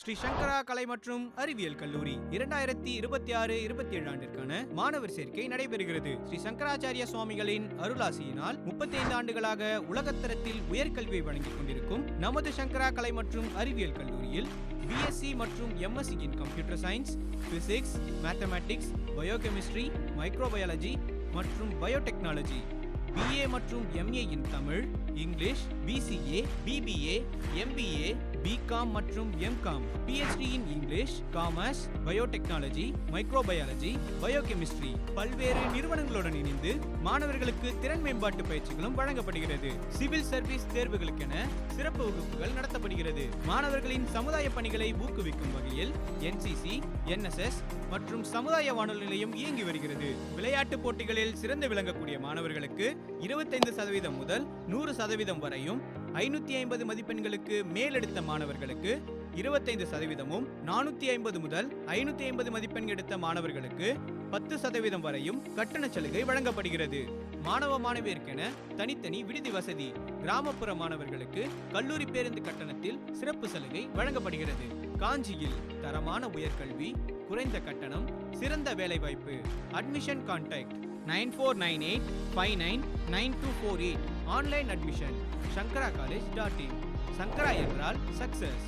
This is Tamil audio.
ஸ்ரீ சங்கரா கலை மற்றும் அறிவியல் கல்லூரி 2026-27 ஆண்டிற்கான மாணவர் சேர்க்கை நடைபெறுகிறது. ஸ்ரீ சங்கராச்சாரிய சுவாமிகளின் அருளாசியினால் 35 ஆண்டுகளாக உலகத்தரத்தில் உயர்கல்வியை வழங்கிக் கொண்டிருக்கும் நமது சங்கரா கலை மற்றும் அறிவியல் கல்லூரியில் பிஎஸ்சி மற்றும் MSc in computer science, physics, mathematics, biochemistry, microbiology மற்றும் பயோடெக்னாலஜி, பிஏ மற்றும் MA in Tamil, English, BCA, BBA, MBA, BCom மற்றும் MCom, PhD in English, commerce, biotechnology, microbiology, biochemistry பல்வேறு நிறுவனங்களுடன் இணைந்து மாணவர்களுக்கு திறன் மேம்பாட்டு பயிற்சிகளும் வழங்கப்படுகிறது. சிவில் சர்வீஸ் தேர்வுகளுக்கென சிறப்பு வகுப்புகள் நடத்தப்படுகிறது. மாணவர்களின் சமுதாய பணிகளை ஊக்குவிக்கும் வகையில் என்சிசி, என்எஸ்எஸ் மற்றும் சமுதாய வானொலி நிலையம் இயங்கி வருகிறது. விளையாட்டு போட்டிகளில் சிறந்து விளங்கக்கூடிய மாணவர்களுக்கு 25% முதல் 100% வரையும், 550 மதிப்பெண்களுக்கு மேலெடுத்த மாணவர்களுக்கு 25%, 450 முதல் 550 மதிப்பெண் எடுத்த மாணவர்களுக்கு 10% வரையும் கட்டண சலுகை வழங்கப்படுகிறது. மாணவ மாணவியருக்கென தனித்தனி விடுதி வசதி. கிராமப்புற மாணவர்களுக்கு கல்லூரி பேருந்து கட்டணத்தில் சிறப்பு சலுகை வழங்கப்படுகிறது. காஞ்சியில் தரமான உயர்கல்வி, குறைந்த கட்டணம், சிறந்த வேலைவாய்ப்பு. Admission contact 9498599248. Online admission shankaracollege.in. சங்கரா என்றால் சக்சஸ்.